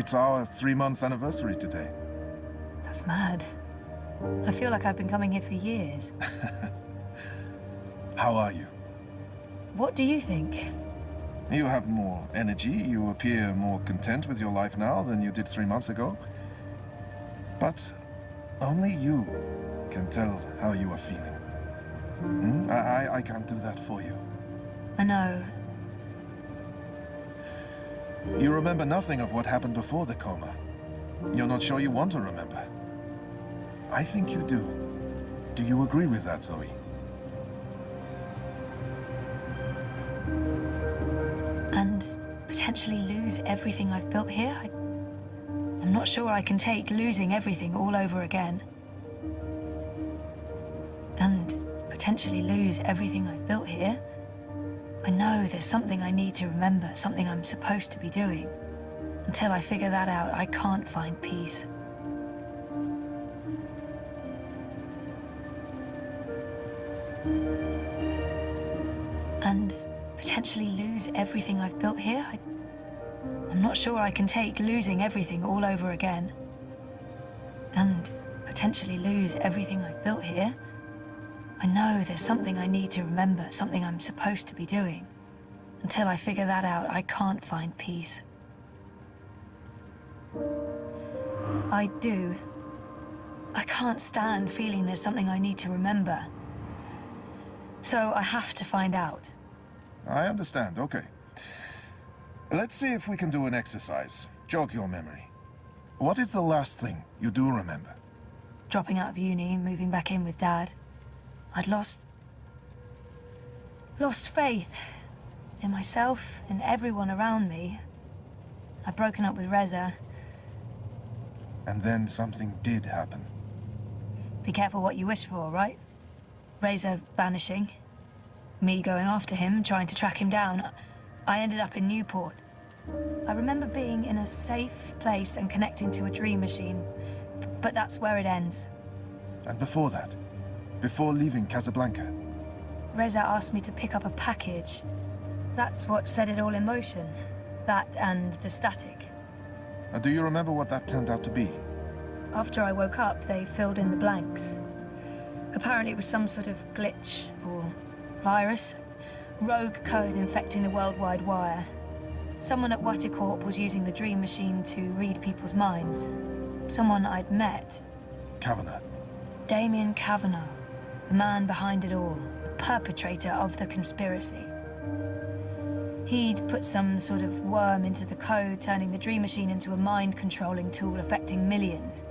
It's our 3-month anniversary today. That's mad. I feel like I've been coming here for years. How are you? What do you think? You have more energy, you appear more content with your life now than you did 3 months ago. But only you can tell how you are feeling. I can't do that for you. I know. You remember nothing of what happened before the coma. You're not sure you want to remember. I think you do. Do you agree with that, Zoe? And potentially lose everything I've built here? I'm not sure I can take losing everything all over again. And potentially lose everything I've built here? I know there's something I need to remember, something I'm supposed to be doing. Until I figure that out, I can't find peace. And potentially lose everything I've built here? I'm not sure I can take losing everything all over again. And potentially lose everything I've built here? I know there's something I need to remember, something I'm supposed to be doing. Until I figure that out, I can't find peace. I do. I can't stand feeling there's something I need to remember. So I have to find out. I understand, okay. Let's see if we can do an exercise. Jog your memory. What is the last thing you do remember? Dropping out of uni, moving back in with Dad. I'd lost faith in myself and everyone around me. I'd broken up with Reza. And then something did happen. Be careful what you wish for, right? Reza vanishing. Me going after him, trying to track him down. I ended up in Newport. I remember being in a safe place and connecting to a dream machine. But that's where it ends. And before that? Before leaving Casablanca? Reza asked me to pick up a package. That's what set it all in motion. That and the static. Do you remember what that turned out to be? After I woke up, they filled in the blanks. Apparently it was some sort of glitch or virus. Rogue code infecting the worldwide wire. Someone at Waticorp was using the dream machine to read people's minds. Someone I'd met. Kavanagh. Damien Kavanagh. The man behind it all. The perpetrator of the conspiracy. He'd put some sort of worm into the code, turning the dream machine into a mind-controlling tool affecting millions.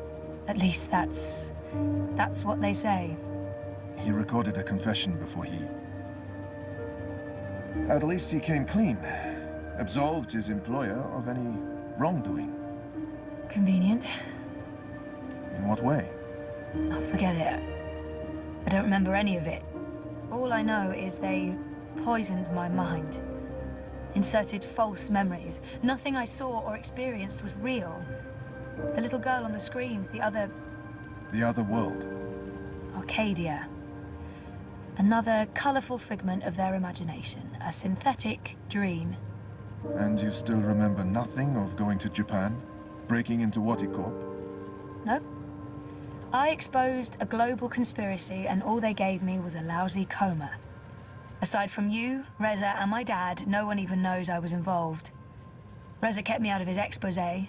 At least that's what they say. He recorded a confession before he... At least he came clean. Absolved his employer of any wrongdoing. Convenient. In what way? Oh, forget it. I don't remember any of it. All I know is they poisoned my mind. Inserted false memories. Nothing I saw or experienced was real. The little girl on the screens, the other... The other world. Arcadia. Another colourful figment of their imagination. A synthetic dream. And you still remember nothing of going to Japan? Breaking into Waticorp? Nope. I exposed a global conspiracy and all they gave me was a lousy coma. Aside from you, Reza, and my dad, no one even knows I was involved. Reza kept me out of his exposé,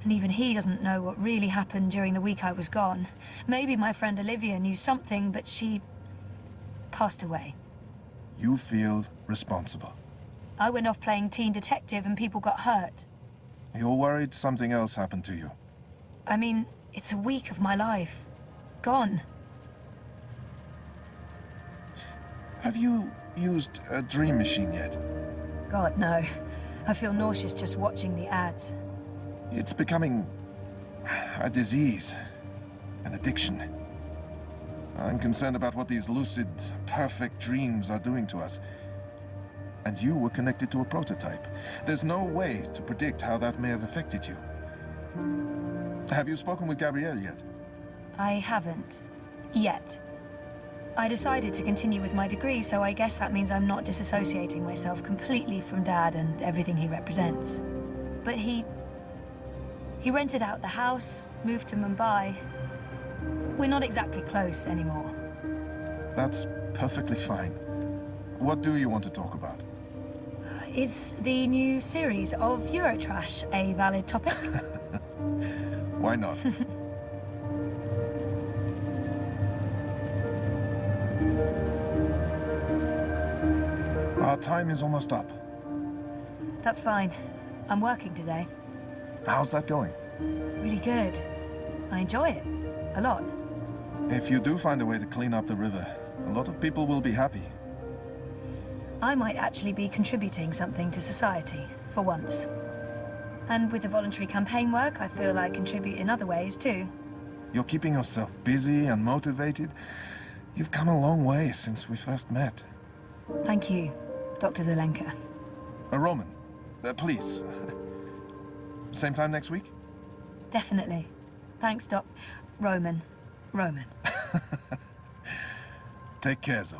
and even he doesn't know what really happened during the week I was gone. Maybe my friend Olivia knew something, but she passed away. You feel responsible. I went off playing teen detective and people got hurt. You're worried something else happened to you. I mean, it's a week of my life. Gone. Have you used a dream machine yet? God, no. I feel nauseous just watching the ads. It's becoming a disease, an addiction. I'm concerned about what these lucid, perfect dreams are doing to us. And you were connected to a prototype. There's no way to predict how that may have affected you. Have you spoken with Gabrielle yet? I haven't. Yet. I decided to continue with my degree, so I guess that means I'm not disassociating myself completely from Dad and everything he represents. But he He rented out the house, moved to Mumbai. We're not exactly close anymore. That's perfectly fine. What do you want to talk about? Is the new series of Eurotrash a valid topic? Why not? Our time is almost up. That's fine. I'm working today. How's that going? Really good. I enjoy it. A lot. If you do find a way to clean up the river, a lot of people will be happy. I might actually be contributing something to society, for once. And with the voluntary campaign work, I feel I contribute in other ways too. You're keeping yourself busy and motivated. You've come a long way since we first met. Thank you, Dr. Zelenka. Roman, please. Same time next week? Definitely. Thanks, Roman. Take care, Zoe.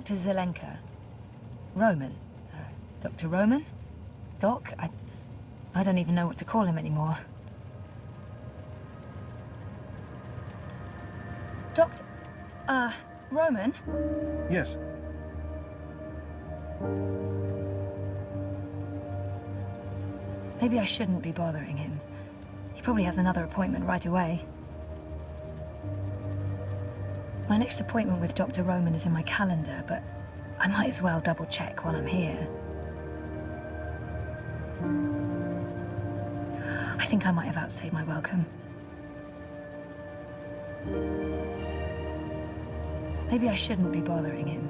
Dr. Zelenka. Roman. Dr. Roman? Doc? I don't even know what to call him anymore. Doctor... Roman? Yes. Maybe I shouldn't be bothering him. He probably has another appointment right away. My next appointment with Dr. Roman is in my calendar, but I might as well double-check while I'm here. I think I might have outstayed my welcome. Maybe I shouldn't be bothering him.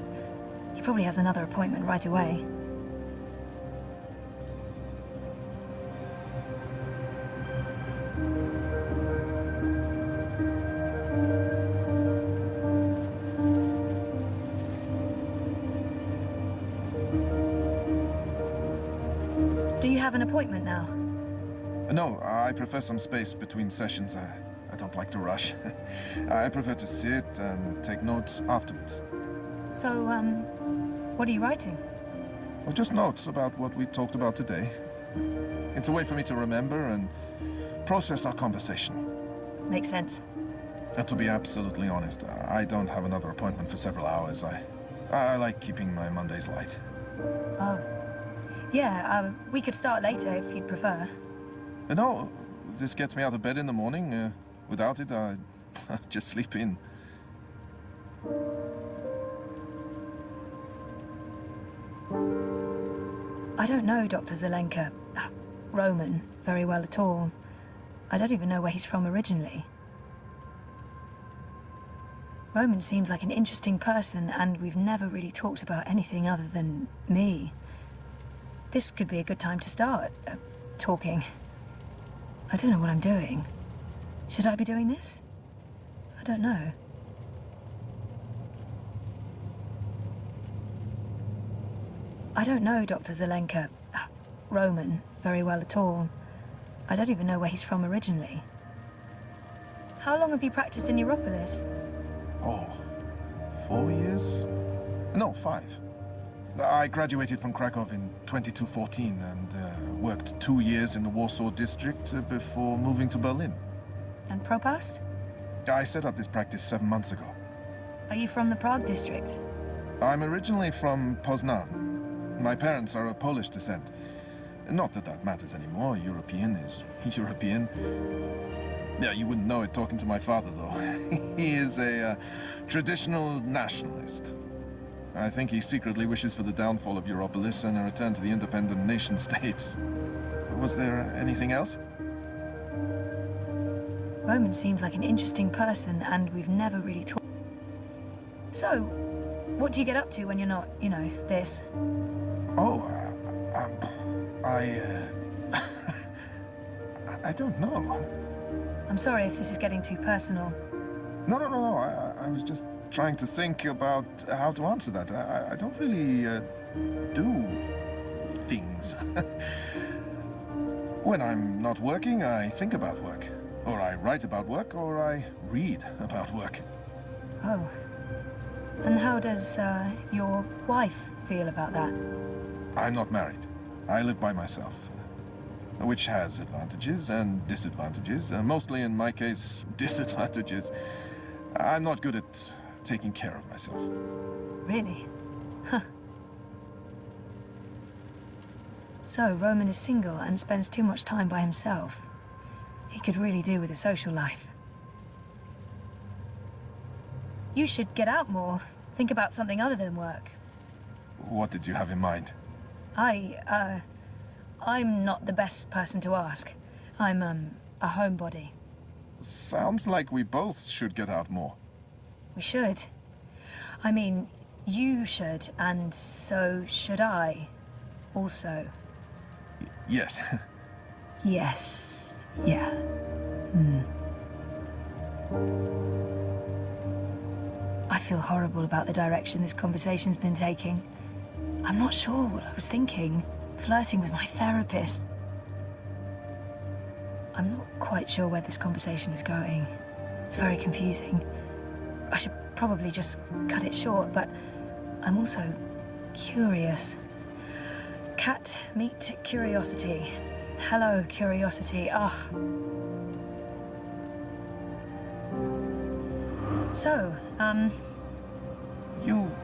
He probably has another appointment right away. Do you have an appointment now? No, I prefer some space between sessions. I don't like to rush. I prefer to sit and take notes afterwards. So, what are you writing? Well, just notes about what we talked about today. It's a way for me to remember and process our conversation. Makes sense. To be absolutely honest, I don't have another appointment for several hours. I like keeping my Mondays light. Oh. Yeah, we could start later if you'd prefer. No, this gets me out of bed in the morning. Without it, I just sleep in. I don't know Dr. Zelenka, Roman, very well at all. I don't even know where he's from originally. Roman seems like an interesting person, and we've never really talked about anything other than me. This could be a good time to start, talking. I don't know what I'm doing. Should I be doing this? I don't know. I don't know Dr. Zelenka, Roman, very well at all. I don't even know where he's from originally. How long have you practiced in Europolis? Oh, 4 years? No, 5. I graduated from Krakow in 2214 and worked 2 years in the Warsaw district before moving to Berlin. And Propast? I set up this practice 7 months ago. Are you from the Prague district? I'm originally from Poznan. My parents are of Polish descent. Not that that matters anymore. European is European. Yeah, you wouldn't know it talking to my father, though. He is a traditional nationalist. I think he secretly wishes for the downfall of Europolis and a return to the independent nation-states. Was there anything else? Roman seems like an interesting person, and we've never really talked. So, what do you get up to when you're not, you know, this? Oh, I don't know. I'm sorry if this is getting too personal. No. I was just trying to think about how to answer that. I don't really do things. When I'm not working, I think about work. Or I write about work, or I read about work. Oh. And how does, your wife feel about that? I'm not married. I live by myself. Which has advantages and disadvantages. Mostly, in my case, disadvantages. I'm not good at taking care of myself. Really? Huh. So, Roman is single and spends too much time by himself. He could really do with a social life. You should get out more. Think about something other than work. What did you have in mind? I'm not the best person to ask. I'm, a homebody. Sounds like we both should get out more. We should. I mean, you should, and so should I. Also. Yes. Yes. Yeah. I feel horrible about the direction this conversation's been taking. I'm not sure what I was thinking. Flirting with my therapist. I'm not quite sure where this conversation is going. It's very confusing. I should probably just cut it short, but I'm also curious. Cat, meet curiosity. Hello, curiosity. Ah. So, You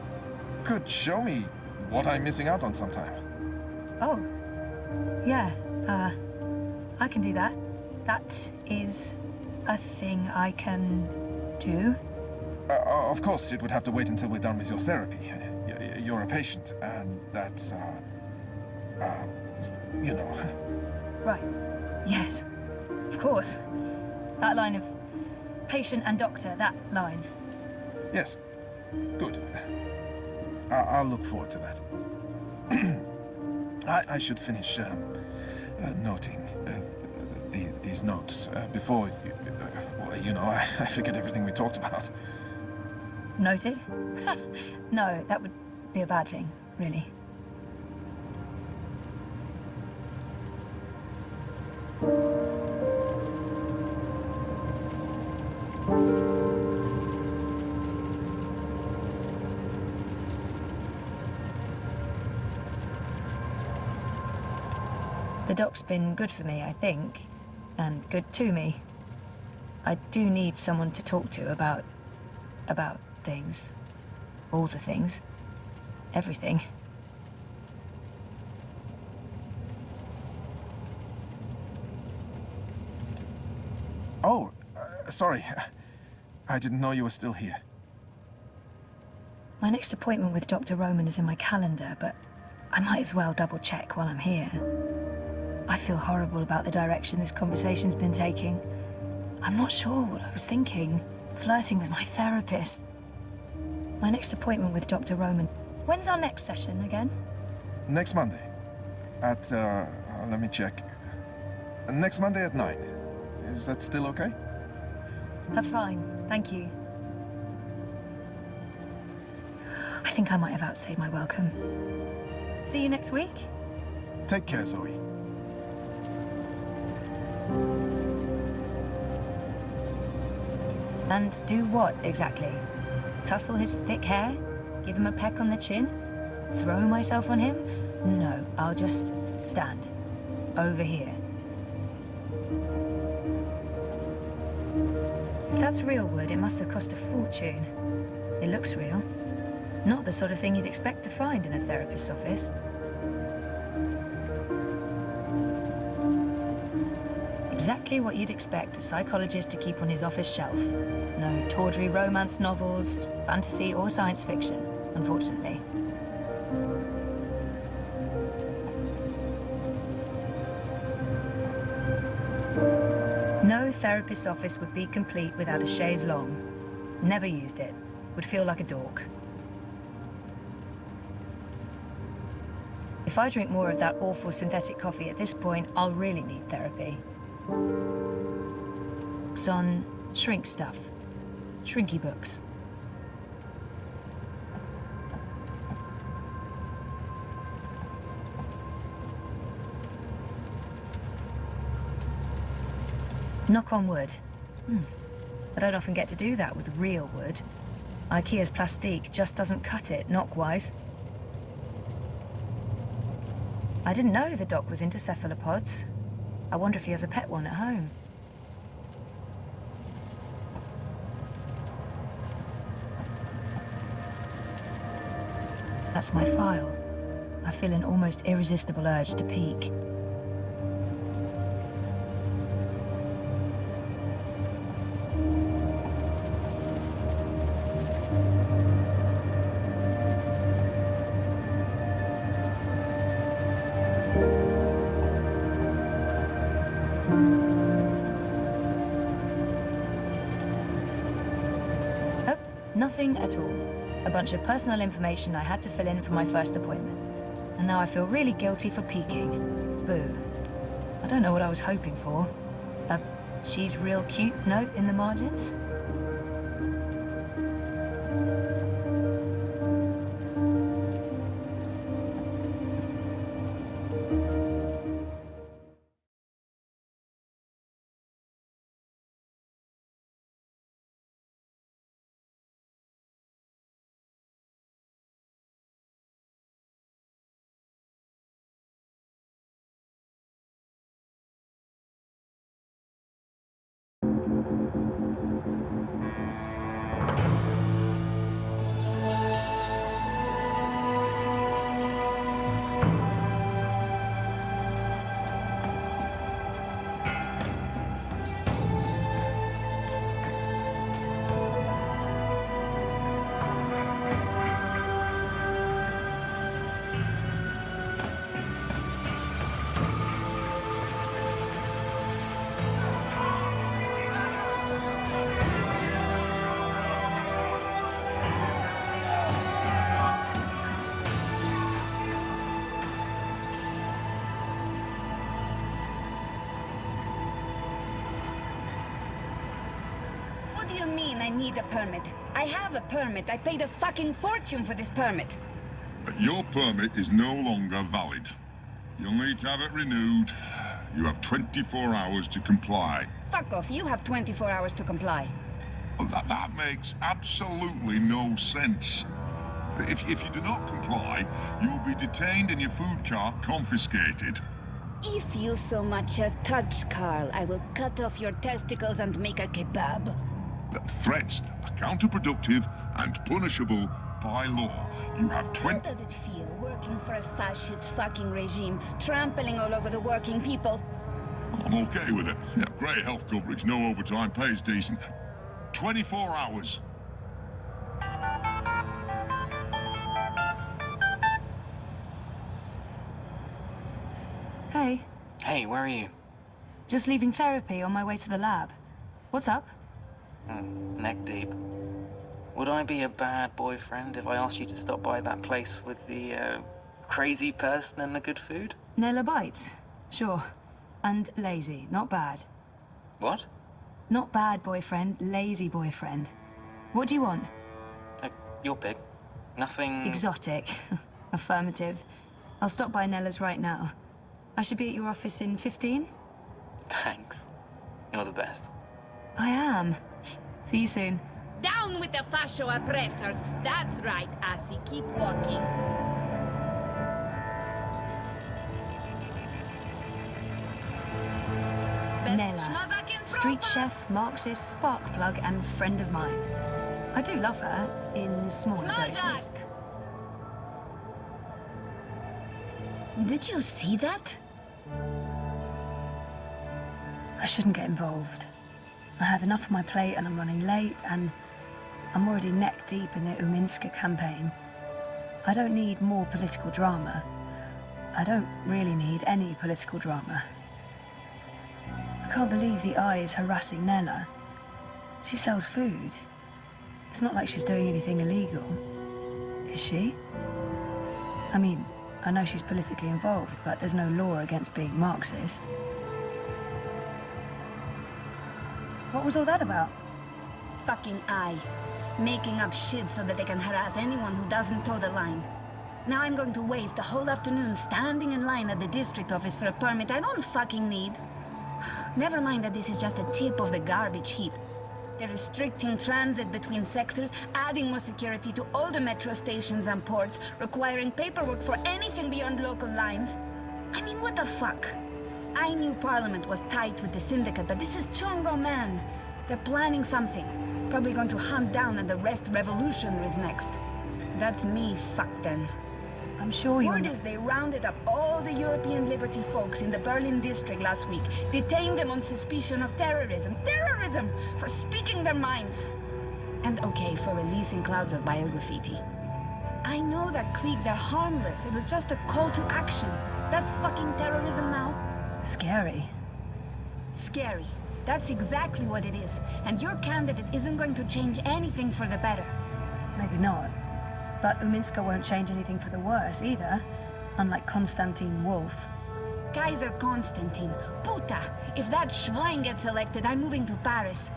could show me what I'm missing out on sometime. oh. Yeah, I can do that. That is a thing I can do. Of course, it would have to wait until we're done with your therapy. You're a patient, and that's, you know. Right. Yes. Of course. That line of patient and doctor, that line. Yes. Good. I'll look forward to that. I should finish noting these notes before, I forget everything we talked about. Noted? No, that would be a bad thing, really. The doc's been good for me, I think, and good to me. I do need someone to talk to about things. All the things. Everything. Oh, sorry. I didn't know you were still here. My next appointment with Dr. Roman is in my calendar, but I might as well double check while I'm here. I feel horrible about the direction this conversation's been taking. I'm not sure what I was thinking. Flirting with my therapist. My next appointment with Dr. Roman. When's our next session again? Next Monday. At, let me check. Next Monday at 9. Is that still okay? That's fine, thank you. I think I might have outstayed my welcome. See you next week? Take care, Zoe. And do what, exactly? Tussle his thick hair? Give him a peck on the chin? Throw myself on him? No, I'll just stand. Over here. If that's real wood, it must have cost a fortune. It looks real. Not the sort of thing you'd expect to find in a therapist's office. Exactly what you'd expect a psychologist to keep on his office shelf. No tawdry romance novels, fantasy or science fiction, unfortunately. No therapist's office would be complete without a chaise longue. Never used it. Would feel like a dork. If I drink more of that awful synthetic coffee at this point, I'll really need therapy. Books on shrink stuff. Shrinky books. Knock on wood. I don't often get to do that with real wood. IKEA's plastique just doesn't cut it, knock-wise. I didn't know the doc was into cephalopods. I wonder if he has a pet one at home. That's my file. I feel an almost irresistible urge to peek. Oh, nothing at all. A bunch of personal information I had to fill in for my first appointment. And now I feel really guilty for peeking. Boo. I don't know what I was hoping for. A "she's real cute" note in the margins? What do you mean I need a permit? I have a permit. I paid a fucking fortune for this permit. Your permit is no longer valid. You'll need to have it renewed. You have 24 hours to comply. Fuck off. You have 24 hours to comply. Well, that makes absolutely no sense. If you do not comply, you'll be detained and your food cart confiscated. If you so much as touch Carl, I will cut off your testicles and make a kebab. Threats are counterproductive and punishable by law. You have How does it feel working for a fascist fucking regime, trampling all over the working people? I'm okay with it. Yeah, great health coverage, no overtime, pays decent. 24 hours. Hey, Hey, where are you? just leaving therapy on my way to the lab. What's up? Neck deep. Would I be a bad boyfriend if I asked you to stop by that place with the, crazy person and the good food? Nella bites? Sure. And lazy, not bad. What? Not bad boyfriend, lazy boyfriend. What do you want? Your pick. Nothing... Exotic. Affirmative. I'll stop by Nella's right now. I should be at your office in 15? Thanks. You're the best. I am. See you soon. Down with the fascio oppressors. That's right, Assy. Keep walking. Nella. Street chef, Marxist, spark plug, and friend of mine. I do love her, in smaller doses. Did you see that? I shouldn't get involved. I have enough on my plate and I'm running late, and I'm already neck deep in the Uminska campaign. I don't need more political drama. I don't really need any political drama. I can't believe the Eye is harassing Nella. She sells food. It's not like she's doing anything illegal. Is she? I mean, I know she's politically involved, but there's no law against being Marxist. What was all that about? Fucking Eye. Making up shit so that they can harass anyone who doesn't toe the line. Now I'm going to waste a whole afternoon standing in line at the district office for a permit I don't fucking need. Never mind that this is just a tip of the garbage heap. They're restricting transit between sectors, adding more security to all the metro stations and ports, requiring paperwork for anything beyond local lines. I mean, what the fuck? I knew Parliament was tight with the syndicate, but this is Chungo, man. They're planning something. Probably going to hunt down and arrest revolutionaries next. That's me fucked then. I'm sure you're Word not... is they rounded up all the European Liberty folks in the Berlin district last week, detained them on suspicion of terrorism. Terrorism! For speaking their minds. And okay, for releasing clouds of biograffiti. I know that clique, they're harmless. It was just a call to action. That's fucking terrorism now. Scary. Scary. That's exactly what it is. And your candidate isn't going to change anything for the better. Maybe not. But Uminska won't change anything for the worse either, unlike Konstantin Wolf. Kaiser Constantine. Puta! If that Schwein gets elected, I'm moving to Paris.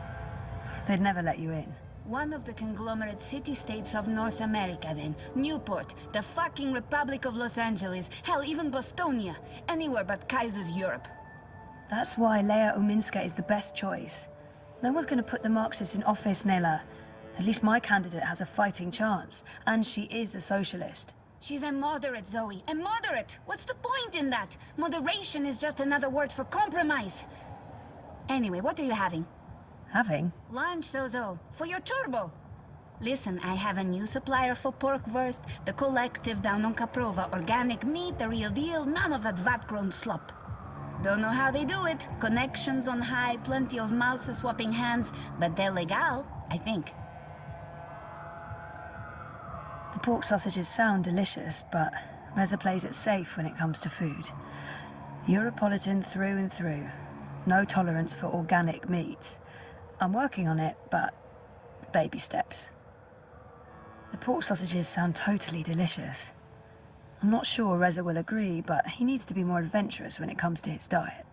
They'd never let you in. One of the conglomerate city-states of North America, then. Newport, the fucking Republic of Los Angeles, hell, even Bostonia. Anywhere but Kaiser's Europe. That's why Leia Uminska is the best choice. No one's going to put the Marxists in office, Nella. At least my candidate has a fighting chance. And she is a socialist. She's a moderate, Zoe. A moderate! What's the point in that? Moderation is just another word for compromise. Anyway, what are you having? Having? Lunch, Zozo. For your turbo. Listen, I have a new supplier for pork wurst. The collective down on Caprova. Organic meat, the real deal. None of that vat-grown slop. Don't know how they do it. Connections on high, plenty of mouse swapping hands. But they're legal, I think. The pork sausages sound delicious, but Reza plays it safe when it comes to food. Europolitan through and through. No tolerance for organic meats. I'm working on it, but baby steps. The pork sausages sound totally delicious. I'm not sure Reza will agree, but he needs to be more adventurous when it comes to his diet.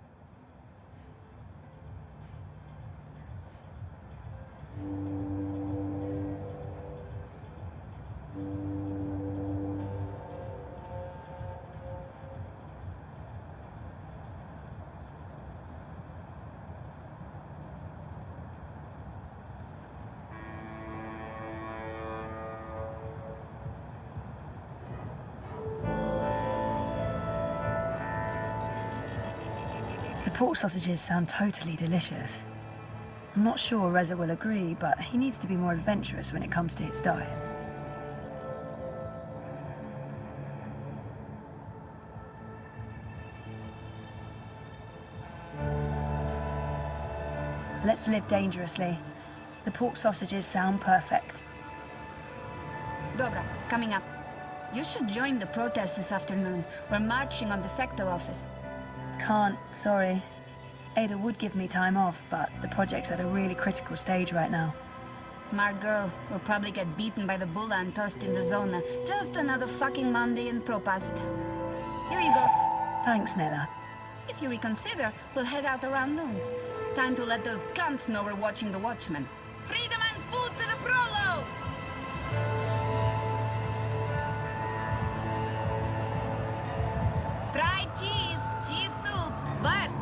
The pork sausages sound totally delicious. I'm not sure Reza will agree, but he needs to be more adventurous when it comes to his diet. Let's live dangerously. The pork sausages sound perfect. Dobra, coming up. You should join the protest this afternoon. We're marching on the sector office. Can't, sorry. Ada would give me time off, but the project's at a really critical stage right now. Smart girl. We'll probably get beaten by the bulla and tossed in the zona. Just another fucking Monday in Propast. Here you go. Thanks, Nella. If you reconsider, we'll head out around noon. Time to let those cunts know we're watching the Watchmen. Freedom and food to the prolo! Fried cheese, cheese soup, worst.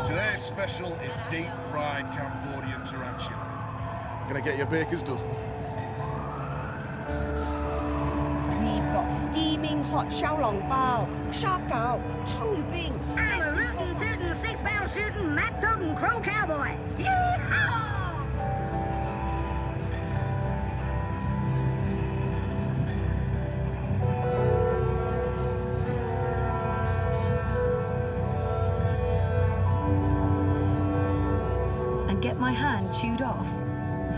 Today's special is deep-fried Cambodian tarantula. Gonna get your baker's dozen. We've got steaming hot xiaolong bao, shark gao, chong yu bing. I'm a rootin' tootin' 6-pound shootin' map toting crow cowboy. Yeehaw! And get my hand chewed off?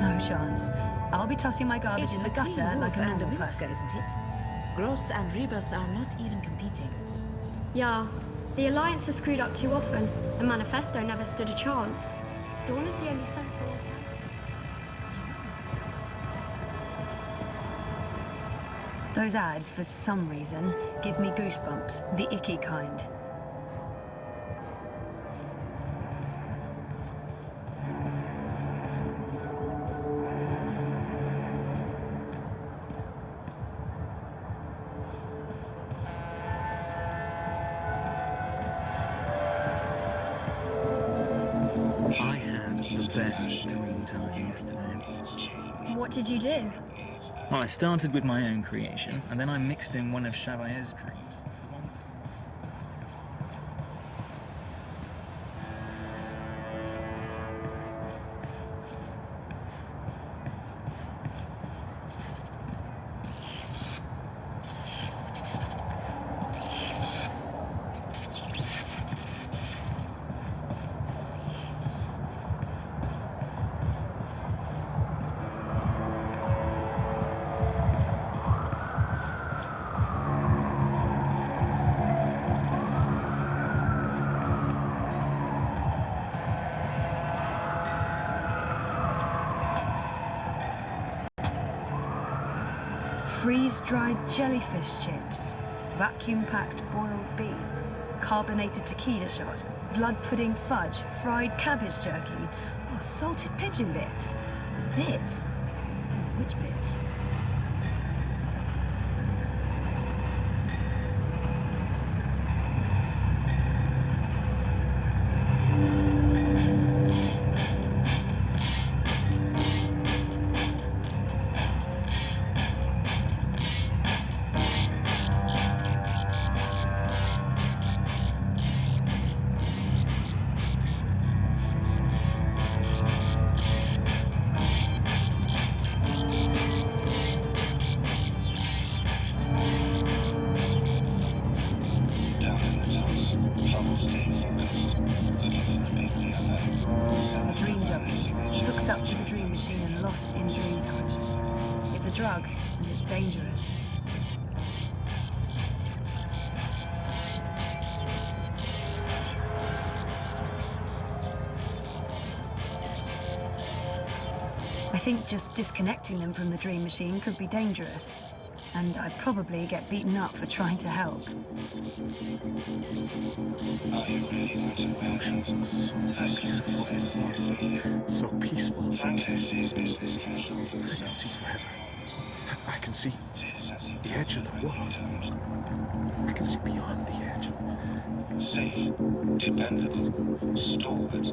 No chance. I'll be tossing my garbage in the gutter like a normal person. Isn't it? Gross and Rebus are not even competing. Yeah, the Alliance has screwed up too often. The Manifesto never stood a chance. Dawn is the only sensible alternative. Those ads, for some reason, give me goosebumps, the icky kind. I had the best dream time yesterday. What did you do? Well, I started with my own creation, and then I mixed in one of Chabayer's dreams. Freeze-dried jellyfish chips, vacuum-packed boiled bean, carbonated tequila shots, blood pudding fudge, fried cabbage jerky, salted pigeon bits. Bits? Which bits? Lost in dream time. It's a drug, and it's dangerous. I think just disconnecting them from the dream machine could be dangerous, and I'd probably get beaten up for trying to help. Are you really going to emotions? So beautiful, so peaceful. Frankly, this business casual for the I can see forever. I can see the edge of the world. I can see beyond the edge. Safe, dependable, stalwart,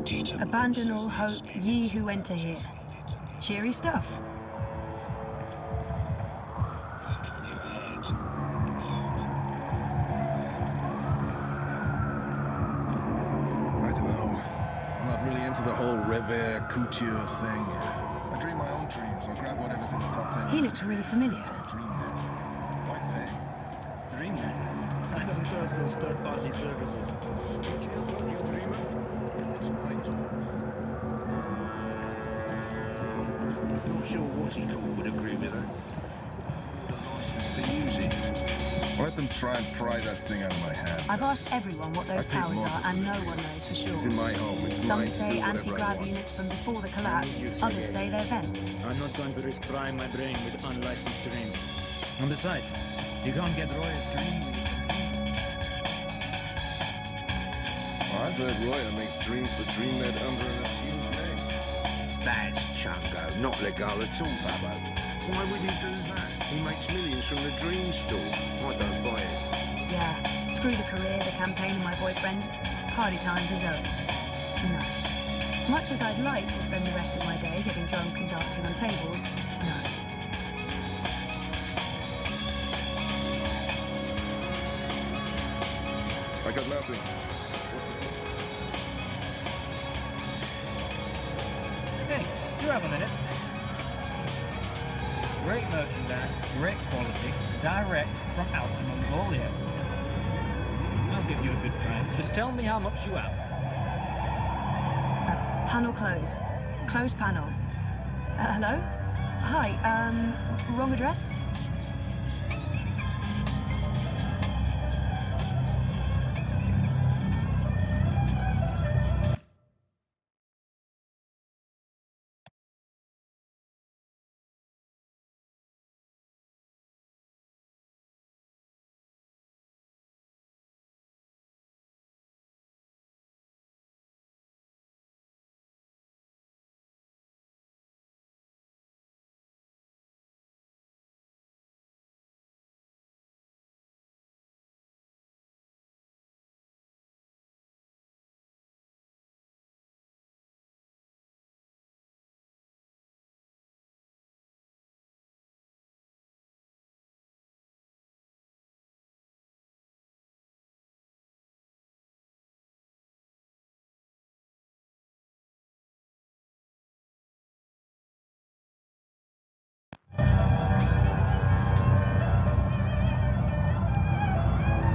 detailed. Abandon all hope, ye who enter here. Cheery stuff. Think with your head, into the whole revere couture thing. I dream my own dreams, or grab whatever's in the top 10. He looks really familiar. DreamNet. White pay. DreamNet? I don't trust those third-party services. Don't you want your dreamer? It's my dream. I'm not sure what he called would agree with her. The license to use it. Let them try and pry that thing out of my hands. I've asked everyone what those I paid towers Moses are, for and the no dream. one knows for sure. It's in my home. It's Some mine to say do whatever I anti-grav want. units from before the collapse, others say they're vents. I'm not going to risk frying my brain with unlicensed dreams. And besides, you can't get Roy's dream leads and dream. Well, I've heard Roya makes dreams for DreamNet under an assumed name. That's Chungo, not legal at all, Babbo. Why would he do that? He makes millions from the dream store. I don't buy it. Yeah, screw the career, the campaign, and my boyfriend. It's party time for Zoe. No. Much as I'd like to spend the rest of my day getting drunk and dancing on tables, no. I got nothing. What's the point? Hey, do you have a minute? Great merchandise, great quality, direct from Outer Mongolia. I'll give you a good price. Just tell me how much you have. Panel closed. Closed panel. Hello? Hi, wrong address?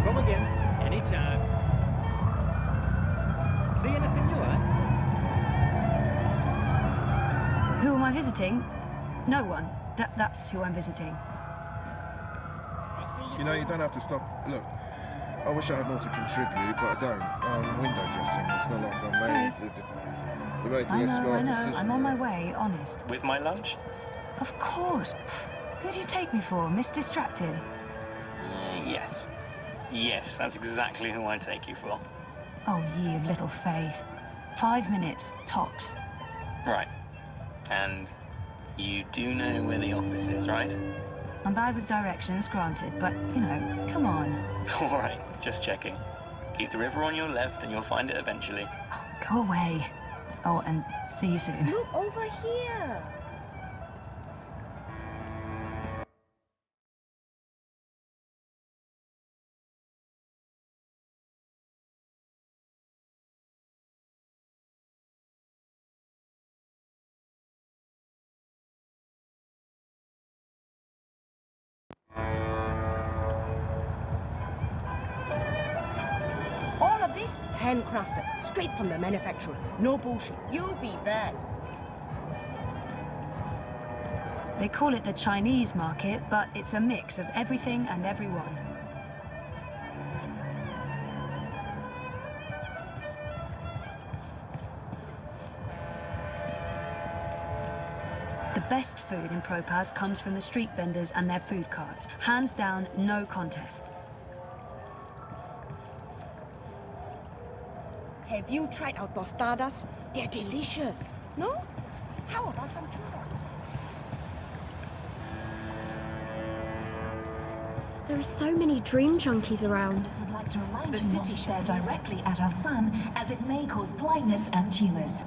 Come again, anytime. See anything you like? Who am I visiting? No one. That's who I'm visiting. I'll see You know, you don't have to stop. Look, I wish I had more to contribute, but I don't. I'm window dressing. It's not like I'm made. You're making I a know, smart I know. decision. I'm on my way, honest. With my lunch? Of course. Pff, who do you take me for? Miss Distracted? Yes. Yes, that's exactly who I take you for. Oh, ye of little faith. 5 minutes, tops. Right. And you do know where the office is, right? I'm bad with directions, granted, but, you know, come on. All right, just checking. Keep the river on your left and you'll find it eventually. Oh, go away. Oh, and see you soon. Look over here. All of this handcrafted, straight from the manufacturer. No bullshit. You'll be back. They call it the Chinese market, but it's a mix of everything and everyone. The best food in Propaz comes from the street vendors and their food carts. Hands down, no contest. Have you tried our tostadas? They're delicious. No? How about some churros? There are so many dream junkies around. Would like to remind you not to stare directly at our sun, as it may cause blindness and tumors.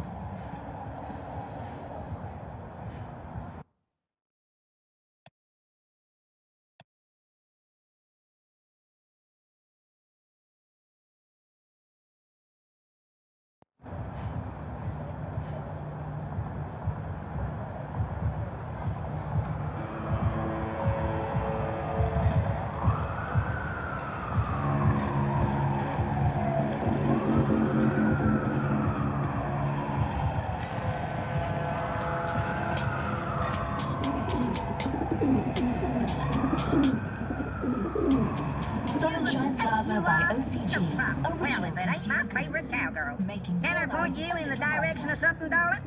Sunshine Plaza by OCG. Well, Original if it ain't my consumer favorite goods. cowgirl. Making Can I your point life you in the a little direction brighter. of something, darling?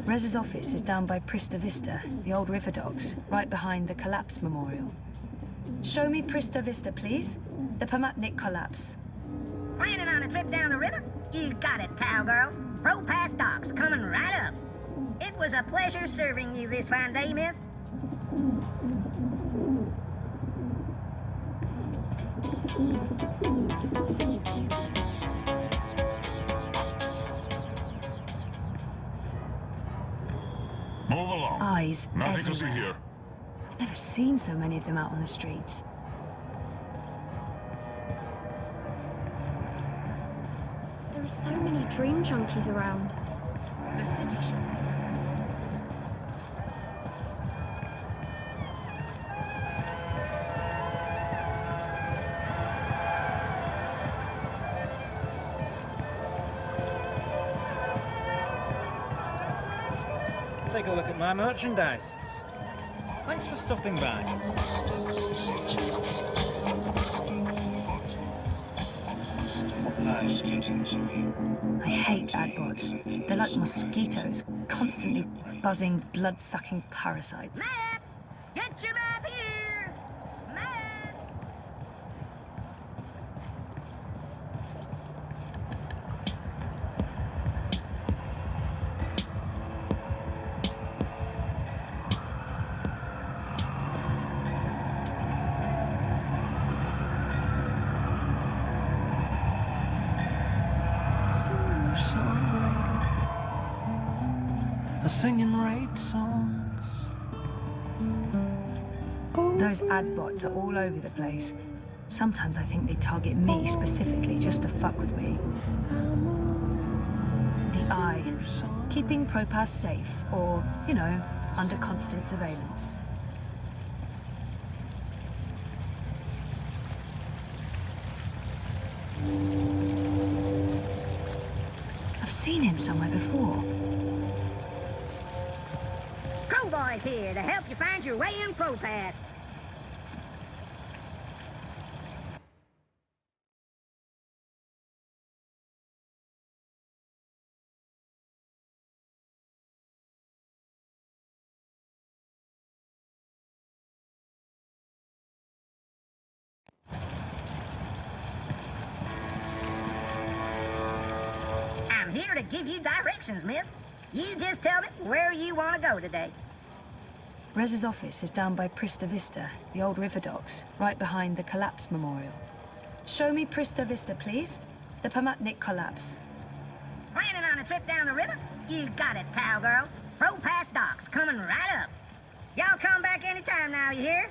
Rez's office is down by Prista Vista, the old river docks, right behind the collapse memorial. Show me Prista Vista, please. The Pamatnik collapse. Planning on a trip down the river? You got it, cowgirl. Pro-pass docks coming right up. It was a pleasure serving you this fine day, miss. Move along. Eyes Nothing to see everywhere. here. I've never seen so many of them out on the streets. There are so many dream junkies around. The city shelters. Take a look at my merchandise. Thanks for stopping by. Life's getting to you. I hate adbots. They're like mosquitoes, constantly buzzing, blood-sucking parasites. Matt! Get your map here! Matt! Singer-songwriter. A singing rate songs. Those adbots are all over the place. Sometimes I think they target me specifically just to fuck with me. The Eye. Keeping Propass safe, or, you know, under constant surveillance. I've seen him somewhere before. Crowboy's here to help you find your way in Pro-Pass. I'm here to give you directions, miss. You just tell me where you want to go today. Rez's office is down by Prista Vista, the old river docks, right behind the collapse memorial. Show me Prista Vista, please. The Pamatnik collapse. Planning on a trip down the river? You got it, cowgirl. Pro-Pass docks coming right up. Y'all come back anytime now, you hear?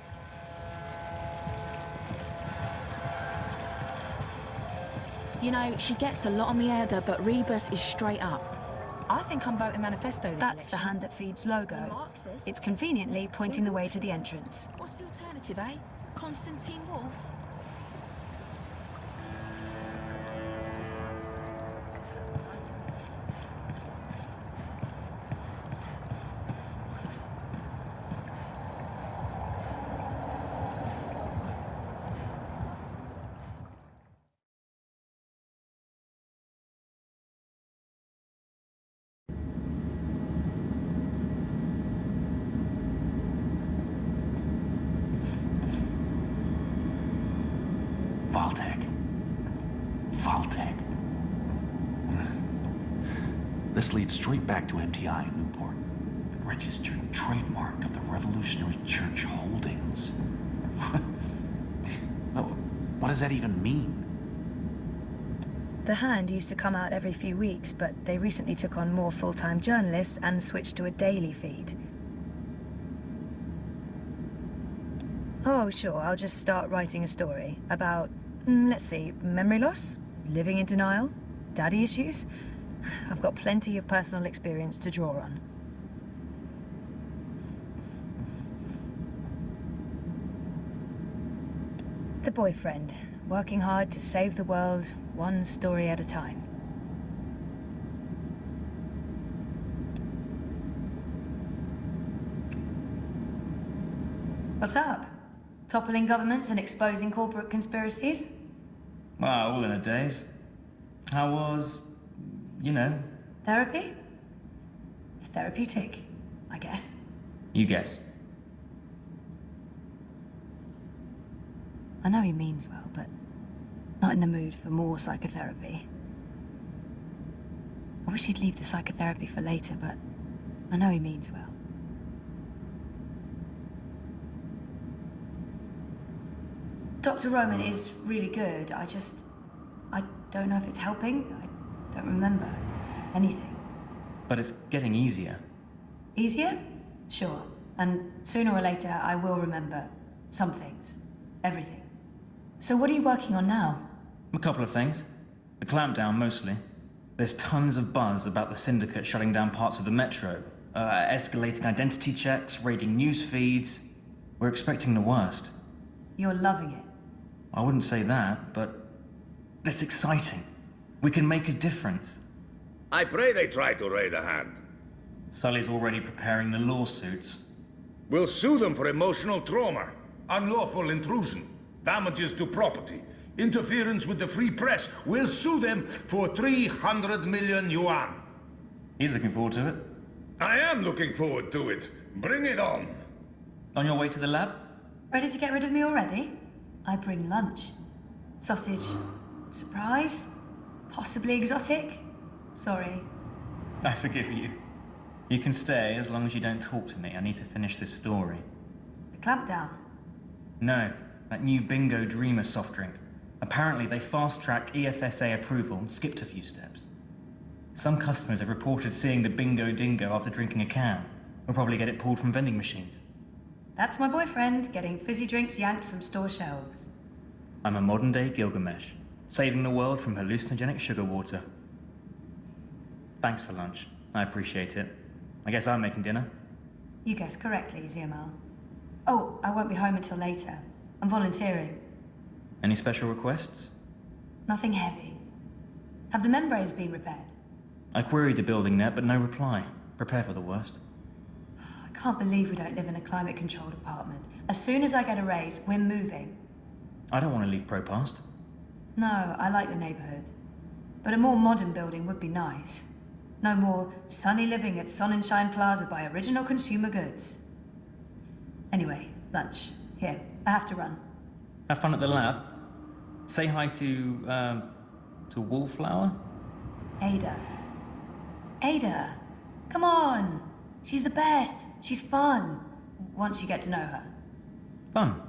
You know, she gets a lot on me header, but Rebus is straight up. I think I'm voting manifesto this That's the election. Hand That Feeds logo. Marxists. It's conveniently pointing the way to the entrance. What's the alternative, eh? Constantine Wolf? Vaultec. This leads straight back to MTI in Newport. Registered trademark of the Revolutionary Church Holdings. Oh, what does that even mean? The Hand used to come out every few weeks, but they recently took on more full-time journalists and switched to a daily feed. Oh, sure, I'll just start writing a story about, let's see, memory loss, living in denial, daddy issues. I've got plenty of personal experience to draw on. The boyfriend, working hard to save the world, one story at a time. What's up? Toppling governments and exposing corporate conspiracies? Well, all in a daze. How was, you know? Therapy? Therapeutic, I guess. You guess. I know he means well, but not in the mood for more psychotherapy. I wish he'd leave the psychotherapy for later, but I know he means well. Dr. Roman is really good. I don't know if it's helping. I don't remember anything. But it's getting easier. Easier? Sure. And sooner or later, I will remember some things. Everything. So what are you working on now? A couple of things. The clampdown, mostly. There's tons of buzz about the syndicate shutting down parts of the metro, escalating identity checks, raiding news feeds. We're expecting the worst. You're loving it. I wouldn't say that, but it's exciting. We can make a difference. I pray they try to raid a hand. Sully's already preparing the lawsuits. We'll sue them for emotional trauma, unlawful intrusion, damages to property, interference with the free press. We'll sue them for 300 million yuan. He's looking forward to it. I am looking forward to it. Bring it on. On your way to the lab? Ready to get rid of me already? I bring lunch. Sausage. Surprise? Possibly exotic? Sorry. I forgive you. You can stay as long as you don't talk to me. I need to finish this story. The clampdown? No, that new Bingo Dreamer soft drink. Apparently they fast-tracked EFSA approval and skipped a few steps. Some customers have reported seeing the Bingo Dingo after drinking a can. We'll probably get it pulled from vending machines. That's my boyfriend, getting fizzy drinks yanked from store shelves. I'm a modern-day Gilgamesh, saving the world from hallucinogenic sugar water. Thanks for lunch. I appreciate it. I guess I'm making dinner. You guessed correctly, ZML. Oh, I won't be home until later. I'm volunteering. Any special requests? Nothing heavy. Have the membranes been repaired? I queried the building net, but no reply. Prepare for the worst. I can't believe we don't live in a climate-controlled apartment. As soon as I get a raise, we're moving. I don't want to leave Propast. No, I like the neighborhood. But a more modern building would be nice. No more sunny living at Sonnenschein Plaza by Original Consumer Goods. Anyway, lunch. Here, I have to run. Have fun at the lab. Say hi to Wallflower? Ada. Ada! Come on! She's the best! She's fun! Once you get to know her. Fun?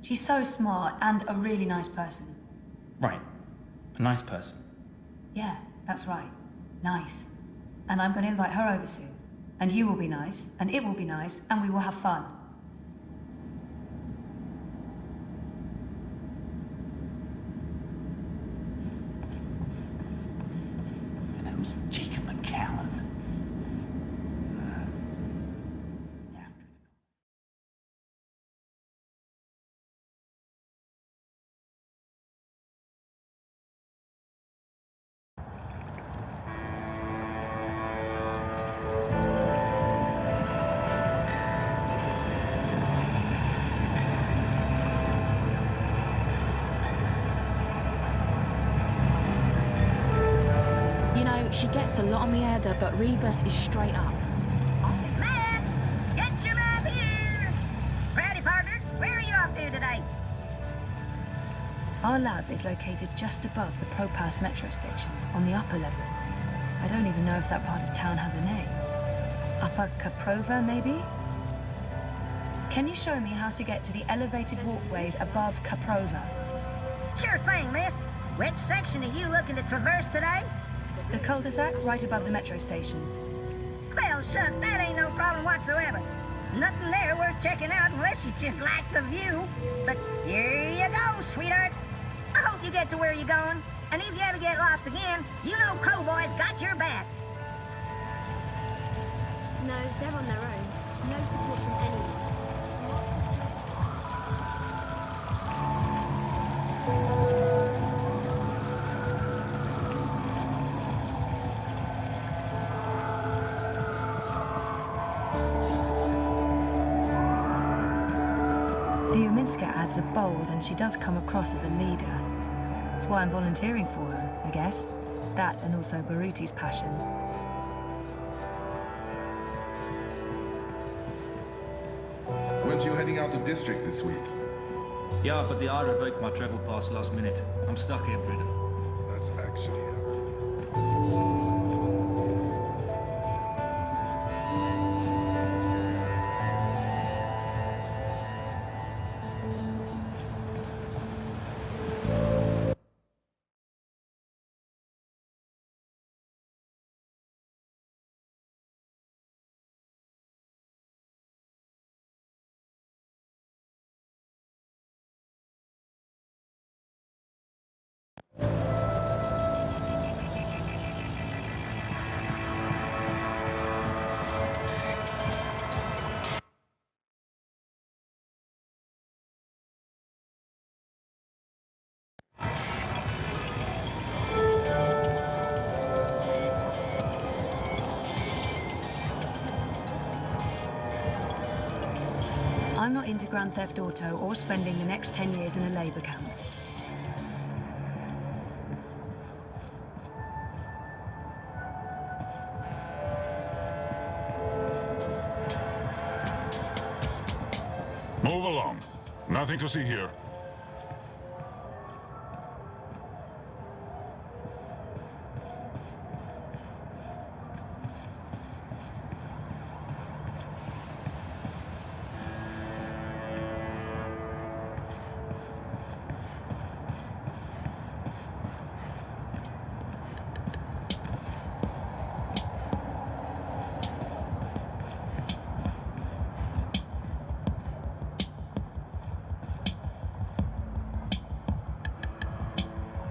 She's so smart and a really nice person. Right. A nice person. Yeah, that's right. Nice. And I'm going to invite her over soon. And you will be nice, and it will be nice, and we will have fun. And who's Jacob McCallan? She gets a lot on me Ada, but Rebus is straight up. Matt! Get your map here! Ready, partner? Where are you off to today? Our lab is located just above the Propass metro station, on the upper level. I don't even know if that part of town has a name. Upper Caprova, maybe? Can you show me how to get to the elevated walkways above Caprova? Sure thing, miss. Which section are you looking to traverse today? The cul-de-sac right above the metro station. Well, shucks, that ain't no problem whatsoever. Nothing there worth checking out unless you just like the view. But here you go, sweetheart. I hope you get to where you're going. And if you ever get lost again, you know Crowboy's got your back. No, they're on their own. No support from anyone. The Uminska ads are bold and she does come across as a leader. That's why I'm volunteering for her, I guess. That and also Baruti's passion. Weren't you heading out of district this week? Yeah, but the I revoked my travel pass last minute. I'm stuck here, Britta. That's actually... I'm not into Grand Theft Auto or spending the next 10 years in a labor camp. Move along. Nothing to see here.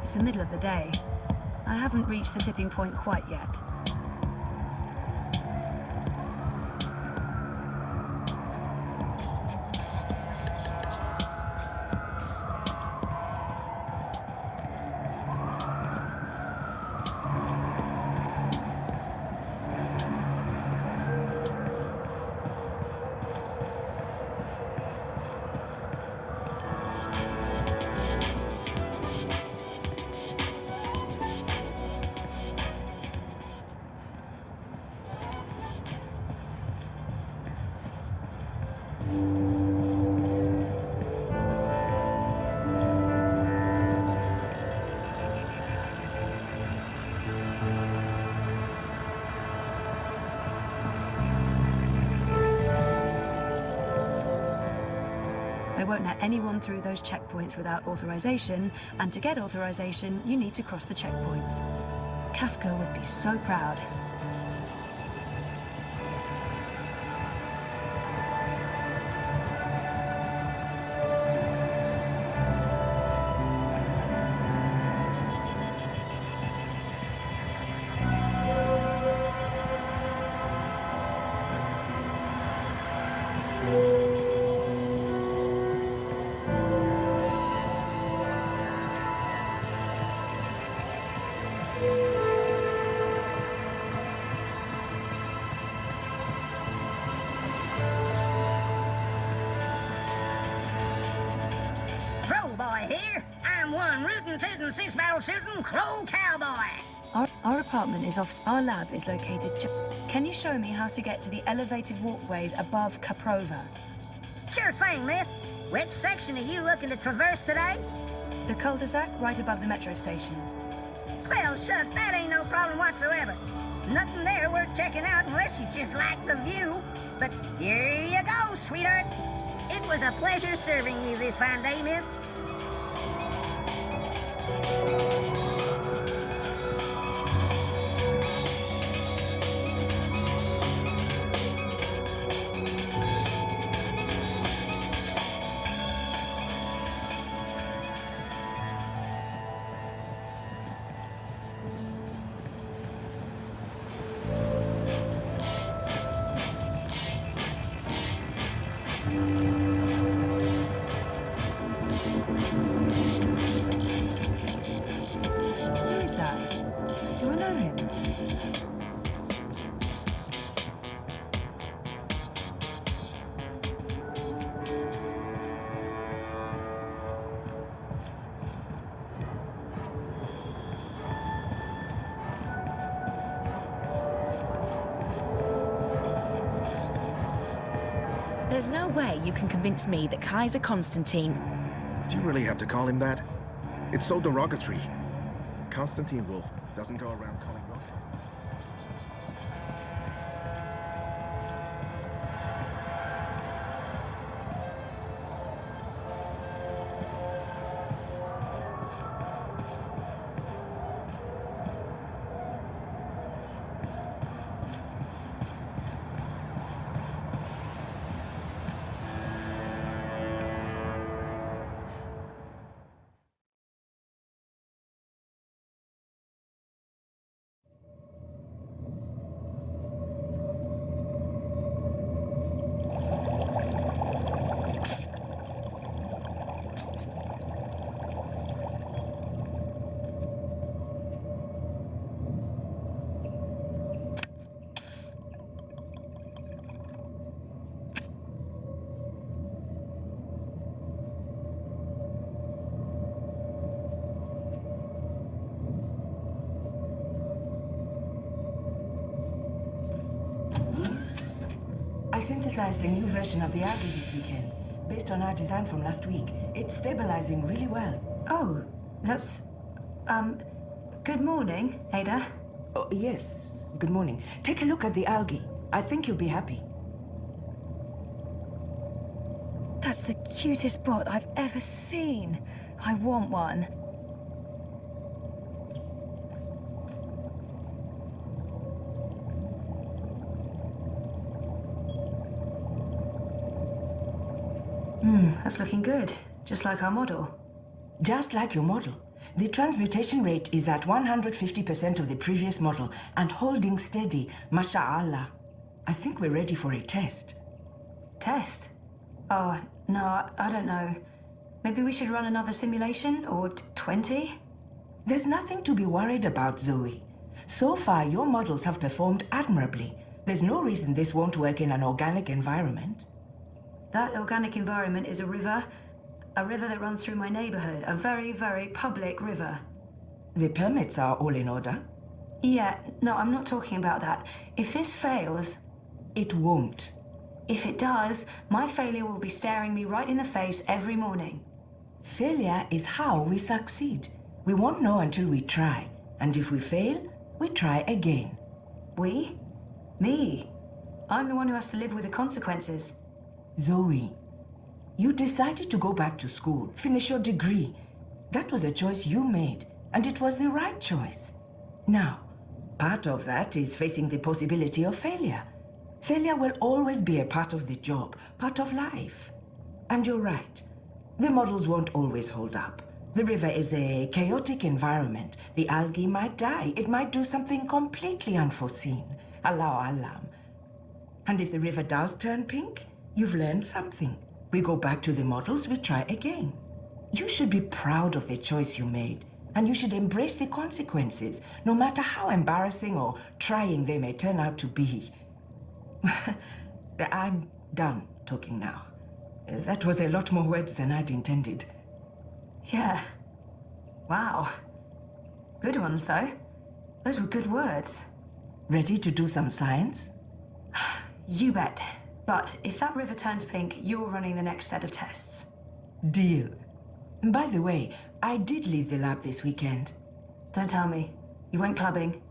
It's the middle of the day. I haven't reached the tipping point quite yet. They won't let anyone through those checkpoints without authorization, and to get authorization, you need to cross the checkpoints. Kafka would be so proud. Six-barrel shooting crow cowboy. Our apartment is off. Our lab is located. Can you show me how to get to the elevated walkways above Kaprova? Sure thing, miss. Which section are you looking to traverse today? The cul-de-sac right above the metro station. Well, shucks, that ain't no problem whatsoever. Nothing there worth checking out unless you just like the view. But here you go, sweetheart. It was a pleasure serving you this fine day, miss. There's no way you can convince me that Kaiser Constantine... Do you really have to call him that? It's so derogatory. Constantine Wolf doesn't go around calling Rock. I synthesized a new version of the algae this weekend, based on our design from last week. It's stabilizing really well. Oh, that's... Good morning, Ada. Oh, yes. Good morning. Take a look at the algae. I think you'll be happy. That's the cutest bot I've ever seen. I want one. That's looking good. Just like our model. Just like your model. The transmutation rate is at 150% of the previous model and holding steady, masha'Allah. I think we're ready for a test. Test? Oh, no, I don't know. Maybe we should run another simulation, or 20? There's nothing to be worried about, Zoe. So far, your models have performed admirably. There's no reason this won't work in an organic environment. That organic environment is a river that runs through my neighborhood, a very, very public river. The permits are all in order? Yeah, no, I'm not talking about that. If this fails... It won't. If it does, my failure will be staring me right in the face every morning. Failure is how we succeed. We won't know until we try. And if we fail, we try again. We? Me? I'm the one who has to live with the consequences. Zoe, you decided to go back to school, finish your degree. That was a choice you made, and it was the right choice. Now, part of that is facing the possibility of failure. Failure will always be a part of the job, part of life. And you're right. The models won't always hold up. The river is a chaotic environment. The algae might die. It might do something completely unforeseen. Allahu Alam. And if the river does turn pink, you've learned something. We go back to the models, we try again. You should be proud of the choice you made, and you should embrace the consequences, no matter how embarrassing or trying they may turn out to be. I'm done talking now. That was a lot more words than I'd intended. Yeah. Wow. Good ones, though. Those were good words. Ready to do some science? You bet. But if that river turns pink, you're running the next set of tests. Deal. By the way, I did leave the lab this weekend. Don't tell me. You went clubbing?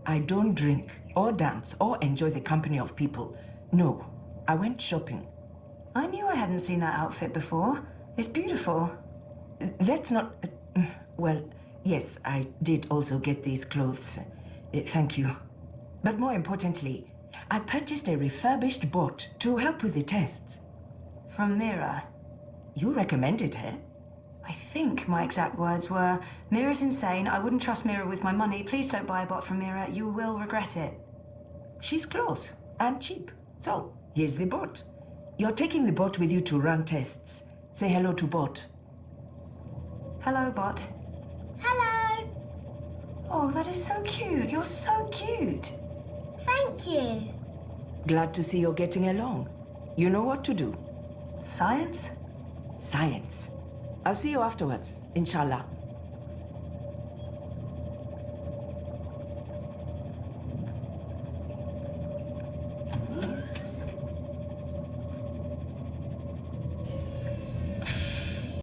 I don't drink, or dance, or enjoy the company of people. No, I went shopping. I knew I hadn't seen that outfit before. It's beautiful. That's not... Well, yes, I did also get these clothes. Thank you. But more importantly, I purchased a refurbished bot to help with the tests. From Mira? You recommended her? I think my exact words were, Mira's insane, I wouldn't trust Mira with my money, please don't buy a bot from Mira, you will regret it. She's close and cheap. So, here's the bot. You're taking the bot with you to run tests. Say hello to bot. Hello, bot. Hello! Oh, that is so cute. You're so cute. Thank you. Glad to see you're getting along. You know what to do. Science? Science. I'll see you afterwards, inshallah.